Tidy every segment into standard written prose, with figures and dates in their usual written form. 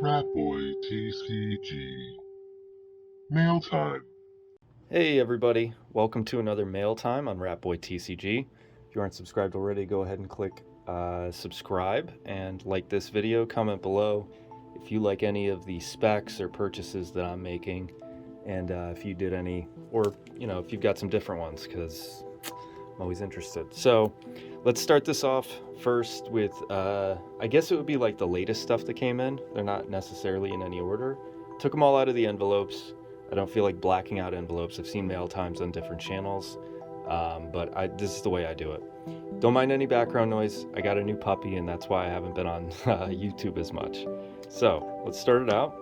RatBoyTCG. Mail time. Hey everybody, welcome to another mail time on RatBoyTCG. If you aren't subscribed already, go ahead and click subscribe and like this video, comment below if you like any of the specs or purchases that I'm making, and if you did any, or if you've got some different ones, because I'm always interested. So let's start this off first with, I guess it would be like the latest stuff that came in. They're not necessarily in any order. Took them all out of the envelopes. I don't feel like blacking out envelopes. I've seen mail times on different channels, but this is the way I do it. Don't mind any background noise. I got a new puppy, and that's why I haven't been on YouTube as much. So let's start it out.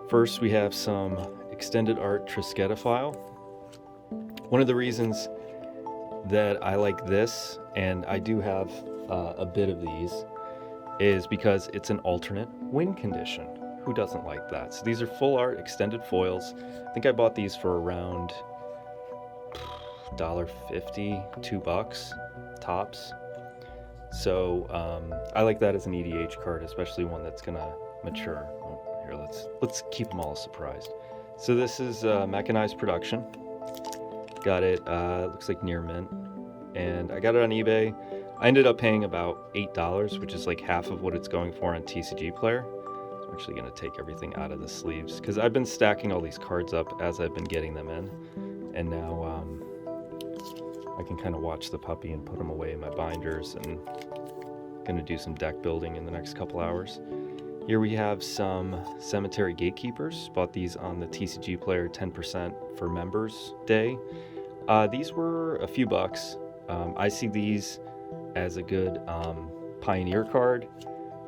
First, we have some extended art Crescendo file. One of the reasons that I like this, and I do have a bit of these, is because it's an alternate win condition. Who doesn't like that? So these are full art extended foils. I think I bought these for around $1.50, $2 tops. So I like that as an EDH card, especially one that's gonna mature. Oh, here, let's keep them all surprised. So this is mechanized production. Got it, looks like near mint, and I got it on eBay. I ended up paying about $8, which is like half of what it's going for on TCG Player. So I'm actually going to take everything out of the sleeves, because I've been stacking all these cards up as I've been getting them in, and now I can kind of watch the puppy and put them away in my binders, and going to do some deck building in the next couple hours. Here we have some Cemetery Gatekeepers. Bought these on the TCG Player 10% for Members Day. These were a few bucks. I see these as a good Pioneer card,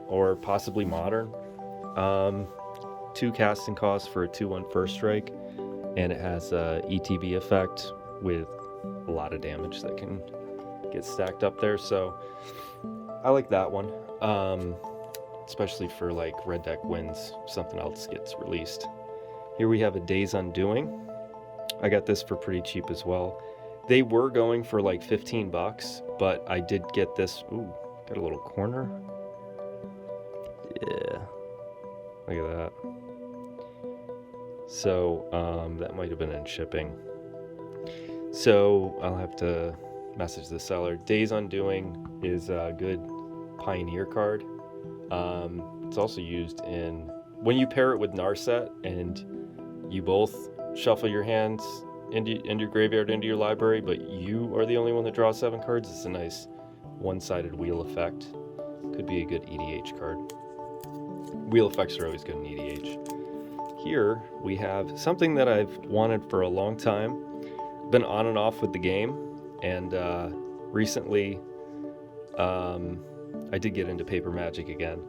or possibly Modern. 2 casting costs for a 2/1 first strike, and it has a ETB effect with a lot of damage that can get stacked up there. So I like that one, especially for like red deck wins, something else gets released. Here we have a Day's Undoing. I got this for pretty cheap as well. They were going for like 15 bucks, but I did get this. Ooh, got a little corner. Yeah, look at that. So that might have been in shipping. So I'll have to message the seller. Day's Undoing is a good Pioneer card. It's also used in, when you pair it with Narset and you both shuffle your hands into your graveyard, into your library, but you are the only one that draws 7 cards. It's a nice one-sided wheel effect. Could be a good EDH card. Wheel effects are always good in EDH. Here we have something that I've wanted for a long time. Been on and off with the game, and recently I did get into Paper Magic again.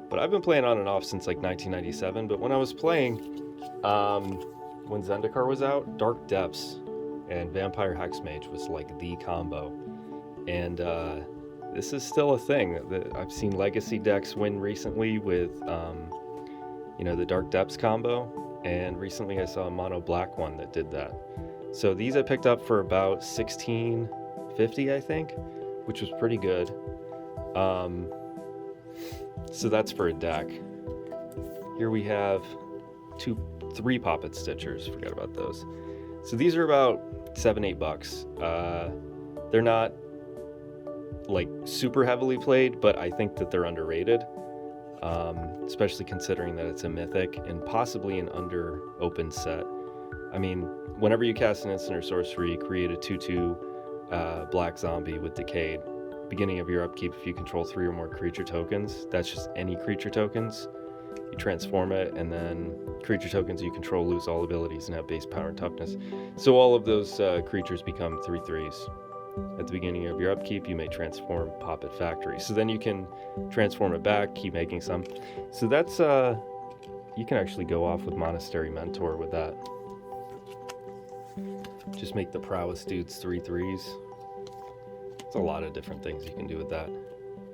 But I've been playing on and off since like 1997. But when I was playing, when Zendikar was out, Dark Depths and Vampire Hexmage was like the combo. And this is still a thing. I've seen Legacy decks win recently with, the Dark Depths combo. And recently I saw a mono black one that did that. So these I picked up for about $16.50, I think, which was pretty good. So that's for a deck. Here we have 3 Poppet Stitchers. Forgot about those. So these are about $7-8 bucks. They're not like super heavily played, but I think that they're underrated, especially considering that it's a mythic and possibly an under open set. I mean, whenever you cast an instant or sorcery, create a 2/2 black zombie with Decayed. Beginning of your upkeep, if you control 3 or more creature tokens, that's just any creature tokens, you transform it, and then creature tokens you control lose all abilities and have base power and toughness. So all of those creatures become 3/3s. At the beginning of your upkeep, you may transform Poppet Factory. So then you can transform it back, keep making some. So that's, you can actually go off with Monastery Mentor with that. Just make the prowess dudes 3/3s. There's a lot of different things you can do with that.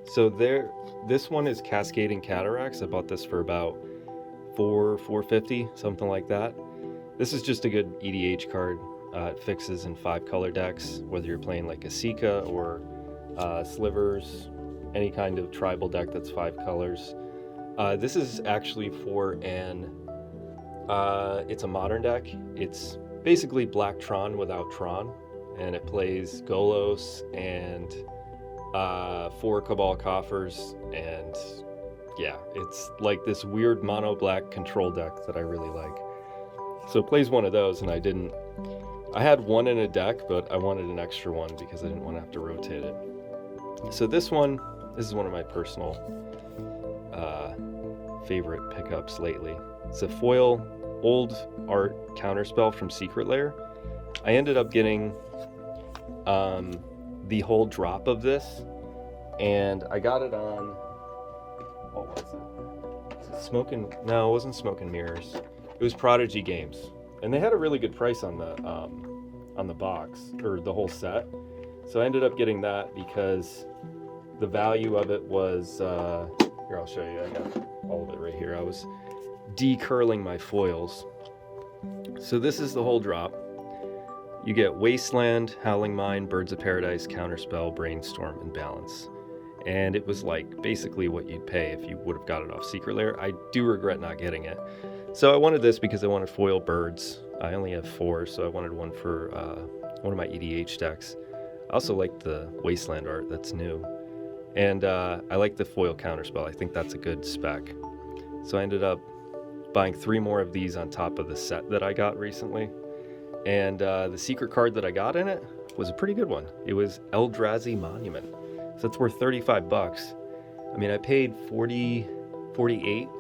So this one is Cascading Cataracts. I bought this for about $4.50, something like that. This is just a good EDH card. It fixes in 5 color decks, whether you're playing like a Sika or Slivers, any kind of tribal deck that's 5 colors. This is actually for it's a modern deck. It's basically Black Tron without Tron, and it plays Golos and 4 Cabal Coffers, and yeah, it's like this weird mono black control deck that I really like. So it plays one of those, and I had one in a deck, but I wanted an extra one because I didn't want to have to rotate it. So this is one of my personal favorite pickups lately. It's a foil old art counterspell from Secret Lair. I ended up getting the whole drop of this, and I got it on, what was it? No, it wasn't Smoke and Mirrors. It was Prodigy Games, and they had a really good price on the box, or the whole set. So I ended up getting that because the value of it was, here, I'll show you. I got all of it right here. I was decurling my foils. So this is the whole drop. You get Wasteland, Howling Mine, Birds of Paradise, Counterspell, Brainstorm, and Balance. And it was like basically what you'd pay if you would have got it off Secret Lair. I do regret not getting it. So I wanted this because I wanted foil birds. I only have 4, so I wanted one for one of my EDH decks. I also like the Wasteland art, that's new. And I like the foil counterspell. I think that's a good spec. So I ended up buying 3 more of these on top of the set that I got recently. And the secret card that I got in it was a pretty good one. It was Eldrazi Monument. So it's worth 35 bucks. I mean, I paid 48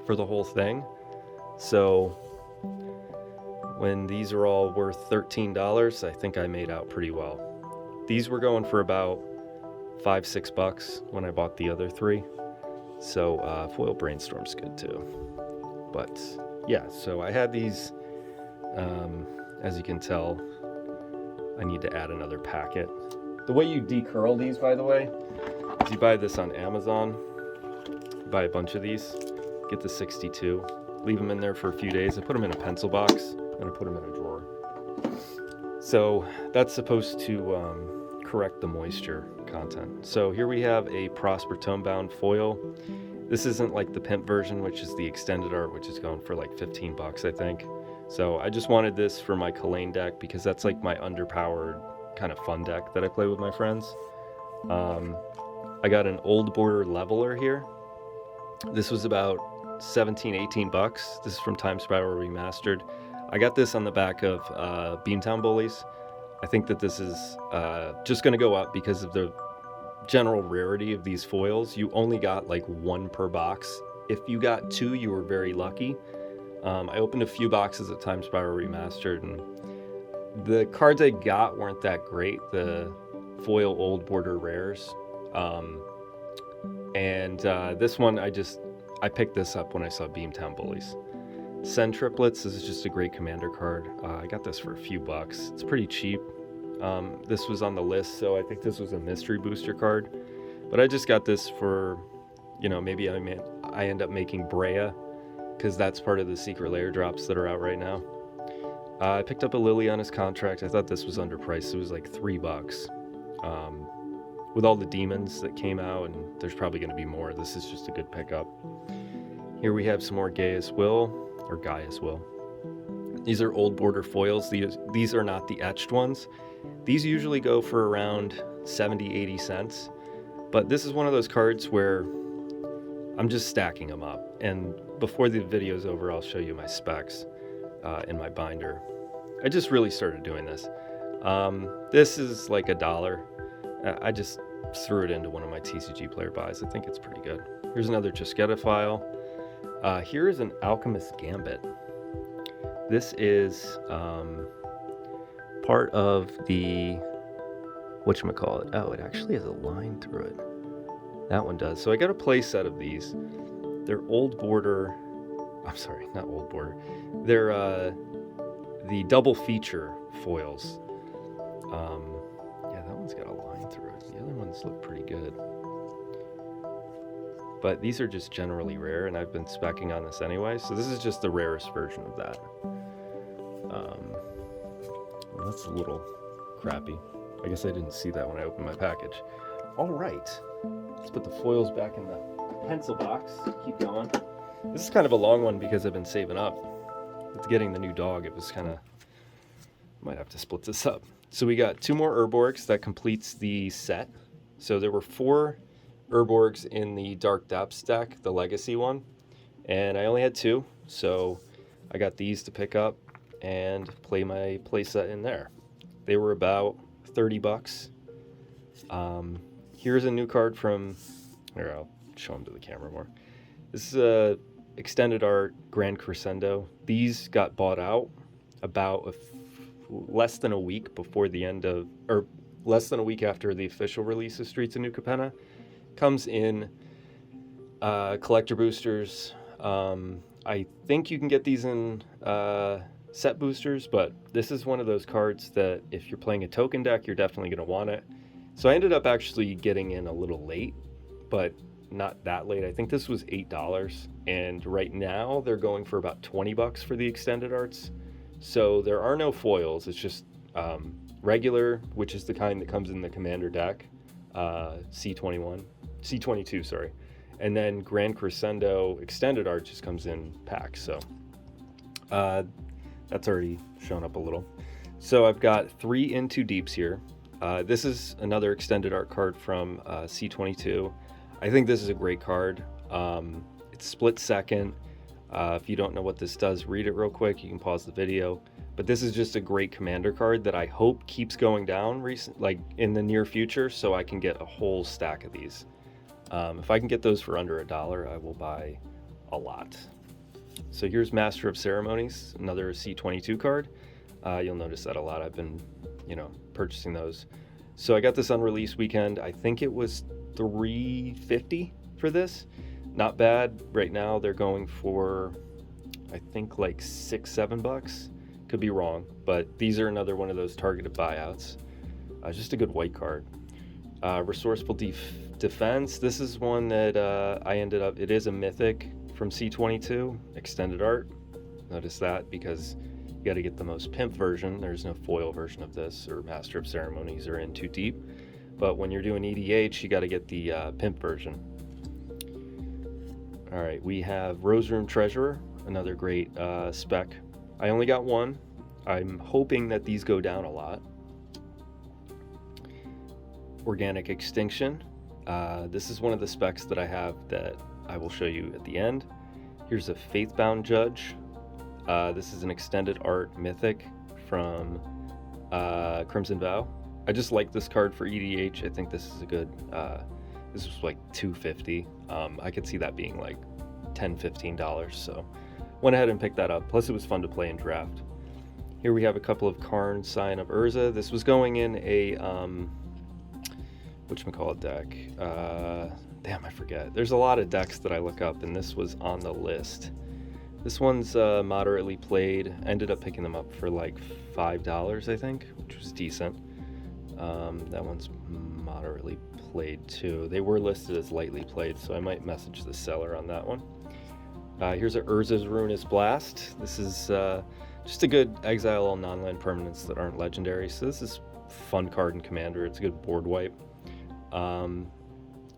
for the whole thing. So when these are all worth $13, I think I made out pretty well. These were going for about $5-6 bucks when I bought the other 3. So foil Brainstorm's good too. But yeah, so I had these, as you can tell, I need to add another packet. The way you decurl these, by the way, is you buy this on Amazon, buy a bunch of these, get the 62, leave them in there for a few days. I put them in a pencil box, and I put them in a drawer. So that's supposed to correct the moisture content. So here we have a Prosper Tomebound foil. This isn't like the pimp version, which is the extended art, which is going for like 15 bucks, I think. So I just wanted this for my Kalane deck because that's like my underpowered kind of fun deck that I play with my friends. I got an Old Border Leveler here. This was about 17-18 bucks. This is from Time Spiral Remastered. I got this on the back of Beantown Bullies. I think that this is just going to go up because of the general rarity of these foils. You only got like 1 per box. If you got 2, you were very lucky. I opened a few boxes at Time Spiral Remastered, and the cards I got weren't that great. The foil Old Border rares. This one, I picked this up when I saw Beamtown Bullies. Send Triplets, this is just a great commander card. I got this for a few bucks. It's pretty cheap. This was on the list, so I think this was a mystery booster card. But I just got this for, maybe I end up making Brea, because that's part of the Secret Lair drops that are out right now. I picked up a Liliana's Contract. I thought this was underpriced. It was like 3 bucks. With all the demons that came out, and there's probably going to be more, this is just a good pickup. Here we have some more Gaius Will. These are Old Border foils. These are not the etched ones. These usually go for around 70-80 cents. But this is one of those cards where I'm just stacking them up. And before the video's over, I'll show you my specs in my binder. I just really started doing this. This is like $1. I just threw it into one of my TCG player buys. I think it's pretty good. Here's another Cascading file. Here is an Alchemist Gambit. This is part of the, whatchamacallit? Oh, it actually has a line through it. That one does. So I got a play set of these. They're Old Border, I'm sorry, not Old Border. They're the double feature foils. Yeah, that one's got a line through it. The other ones look pretty good. But these are just generally rare, and I've been speccing on this anyway, so this is just the rarest version of that. Well, that's a little crappy. I guess I didn't see that when I opened my package. All right, let's put the foils back in the pencil box. Keep going. This is kind of a long one because I've been saving up. With getting the new dog, it was kind of... Might have to split this up. So we got 2 more Urborgs that completes the set. So there were 4 Urborgs in the Dark Depths deck, the Legacy one. And I only had 2, so I got these to pick up and play my playset in there. They were about 30 bucks. Here's a new card from... Here, I'll show them to the camera more. This is a extended art Grand Crescendo. These got bought out about less than a week before the end of... Or less than a week after the official release of Streets of New Capenna. Comes in collector boosters. I think you can get these in set boosters, but this is one of those cards that if you're playing a token deck, you're definitely going to want it. So I ended up actually getting in a little late, but not that late. I think this was $8, and right now they're going for about 20 bucks for the extended arts. So there are no foils. It's just regular, which is the kind that comes in the commander deck, C22, sorry. And then Grand Crescendo extended art just comes in packs. So that's already shown up a little. So I've got 3 Into Deeps here. This is another extended art card from C22. I think this is a great card. It's split second. If you don't know what this does, read it real quick. You can pause the video. But this is just a great commander card that I hope keeps going down like in the near future, so I can get a whole stack of these. If I can get those for under $1, I will buy a lot. So here's Master of Ceremonies, another C22 card. You'll notice that a lot. I've been, purchasing those. So I got this on release weekend. I think it was $3.50 for this. Not bad. Right now they're going for, I think like $6-7 bucks. Could be wrong, but these are another one of those targeted buyouts. Just a good white card. Resourceful Defense. This is one that I ended up, it is a mythic from C22, extended art. Notice that because you got to get the most pimp version. There's no foil version of this, or Master of Ceremonies, or Into Deep. But when you're doing EDH, you got to get the pimp version. All right, we have Rose Room Treasurer, another great spec. I only got 1. I'm hoping that these go down a lot. Organic Extinction. This is one of the specs that I have that I will show you at the end. Here's a Faithbound Judge. This is an extended art mythic from Crimson Vow. I just like this card for EDH. I think this is a good, this was like $2.50. I could see that being like $10-15, so went ahead and picked that up. Plus it was fun to play in draft. Here we have a couple of Karn, Sign of Urza. This was going in a, whatchamacallit deck. Damn, I forget. There's a lot of decks that I look up, and this was on the list. This one's moderately played. Ended up picking them up for like $5, I think, which was decent. That one's moderately played too. They were listed as lightly played, so I might message the seller on that one. Here's a Urza's Ruinous Blast. This is just a good exile all non-land permanents that aren't legendary. So this is fun card in Commander. It's a good board wipe.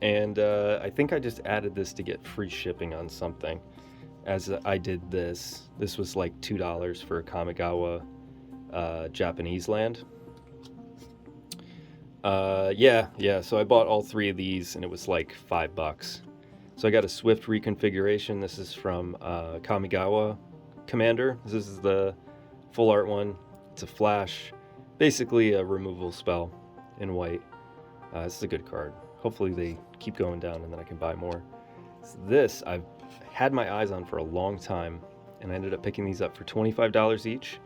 And I think I just added this to get free shipping on something. As I did this. This was like $2 for a Kamigawa Japanese land. Yeah, so I bought all 3 of these and it was like $5. So I got a Swift reconfiguration. This is from Kamigawa Commander. This is the full art one. It's a flash, basically a removal spell in white. This is a good card. Hopefully they keep going down and then I can buy more. So this I've had my eyes on for a long time, and I ended up picking these up for $25 each.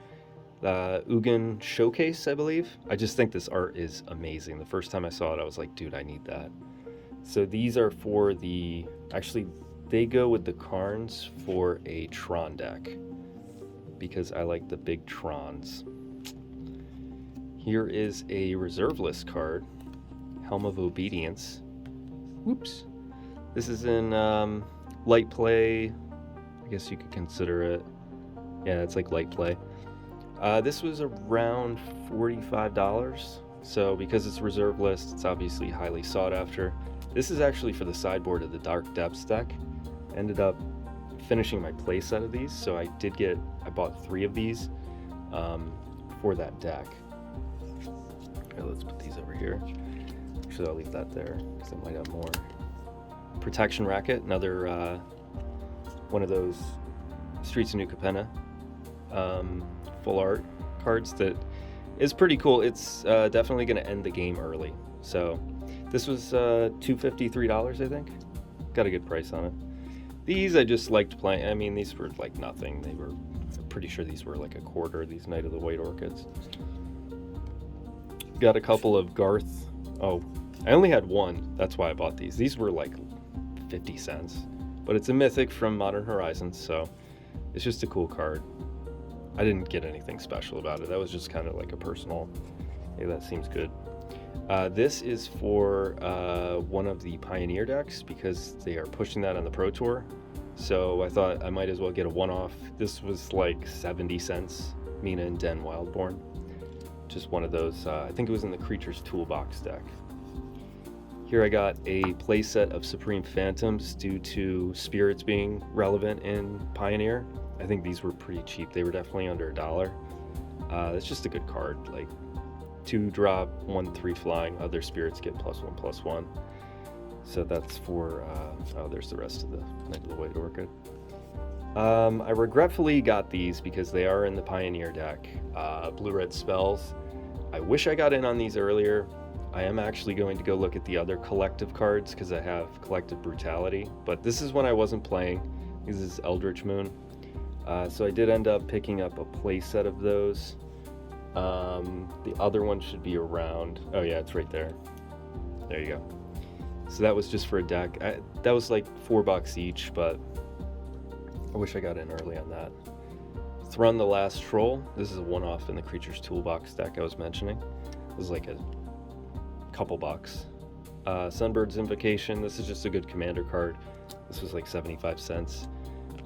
Ugin Showcase, I believe. I just think this art is amazing. The first time I saw it, I was like, dude, I need that. So these are for the... Actually, they go with the Karns for a Tron deck, because I like the big Trons. Here is a reserve list card, Helm of Obedience. Whoops. This is in light play. I guess you could consider it. Yeah, it's like light play. This was around $45. So because it's reserve list, it's obviously highly sought after. This is actually for the sideboard of the Dark Depths deck. Ended up finishing my play set of these, so I bought 3 of these for that deck. Okay, let's put these over here. Actually, I'll leave that there because I might have more. Protection Racket, another one of those Streets of New Capenna full art cards that is pretty cool. It's definitely going to end the game early. So this was $2.53, I think. Got a good price on it. These I just liked playing. I mean, these were like nothing. I'm pretty sure these were like a quarter, these Night of the White Orchids. Got a couple of Garth. Oh, I only had one. That's why I bought these. These were like 50 cents. But it's a Mythic from Modern Horizons, so it's just a cool card. I didn't get anything special about it. That was just kind of like a personal, hey, that seems good. This is for one of the Pioneer decks because they are pushing that on the Pro Tour. So I thought I might as well get a one-off. This was like 70 cents, Mina and Den Wildborn. Just one of those, I think it was in the Creatures Toolbox deck. Here I got a playset of Supreme Phantoms due to spirits being relevant in Pioneer. I think these were pretty cheap. They were definitely under $1. It's just a good card. Like 2 drop, 1 3 flying. Other spirits get +1/+1. So that's for. Oh, there's the rest of the Night of the White Orchid. I regretfully got these because they are in the Pioneer deck. Blue-red spells. I wish I got in on these earlier. I am actually going to go look at the other collective cards because I have Collective Brutality. But this is when I wasn't playing. This is Eldritch Moon. So I did end up picking up a play set of those. The other one should be around. Oh yeah, it's right there. There you go. So that was just for a deck. That was like $4 each, but I wish I got in early on that. Thrun the Last Troll. This is a one-off in the Creatures Toolbox deck I was mentioning. It was like a couple bucks. Sunbird's Invocation. This is just a good commander card. This was like 75 cents.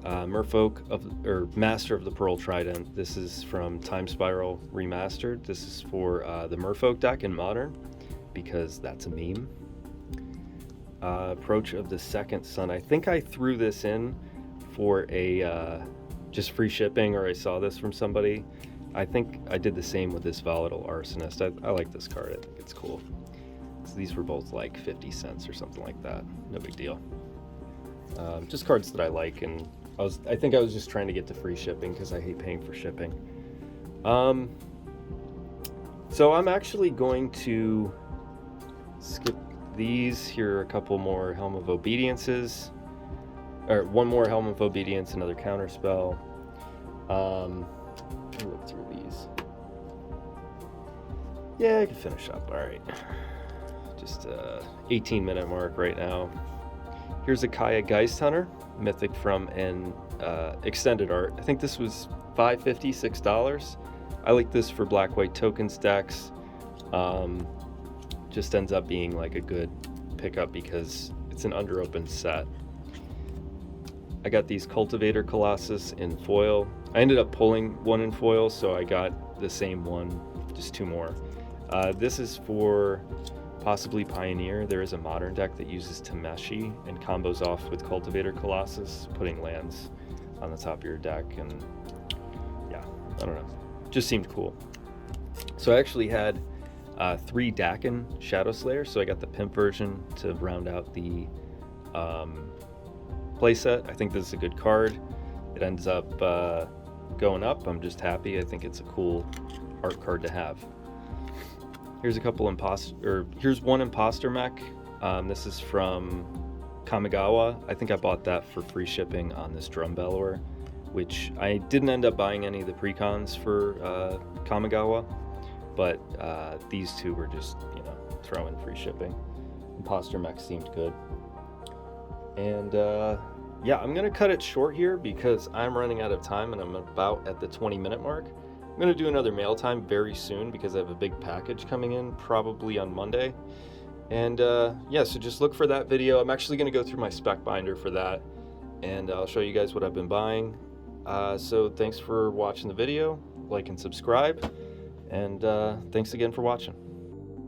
Master of the Pearl Trident. This is from Time Spiral Remastered. This is for the Merfolk deck in Modern because that's a meme. Approach of the Second Sun. I think I threw this in for a just free shipping, or I saw this from somebody. I think I did the same with this Volatile Arsonist. I like this card. I think it's cool. So these were both like 50 cents or something like that. No big deal. Just cards that I like, and I think I was just trying to get to free shipping because I hate paying for shipping. So I'm actually going to skip these. Here are a couple more Helm of Obediences, or one more Helm of Obedience, another counterspell. Let me look through these. Yeah, I can finish up. All right, just 18-minute mark right now. Here's a Kaya Geist Hunter, Mythic from an extended art. I think this was $5.50, $6. I like this for black-white tokens decks. Just ends up being like a good pickup because it's an under-opened set. I got these Cultivator Colossus in foil. I ended up pulling one in foil, so I got the same one, just 2 more. This is for possibly Pioneer. There is a Modern deck that uses Tameshi and combos off with Cultivator Colossus, putting lands on the top of your deck, and yeah, I don't know. Just seemed cool. So I actually had 3 Dakin Shadow Slayer, so I got the Pimp version to round out the playset. I think this is a good card. It ends up going up. I'm just happy. I think it's a cool art card to have. Here's a couple here's one Imposter mech. This is from Kamigawa. I think I bought that for free shipping on this Drum Bellower, which I didn't end up buying any of the precons for Kamigawa, but these 2 were just, throw in free shipping. Imposter mech seemed good. And yeah, I'm gonna cut it short here because I'm running out of time and I'm about at the 20-minute mark. I'm going to do another mail time very soon because I have a big package coming in probably on Monday. And yeah, so just look for that video. I'm actually going to go through my spec binder for that, and I'll show you guys what I've been buying. So thanks for watching the video, like and subscribe, and thanks again for watching.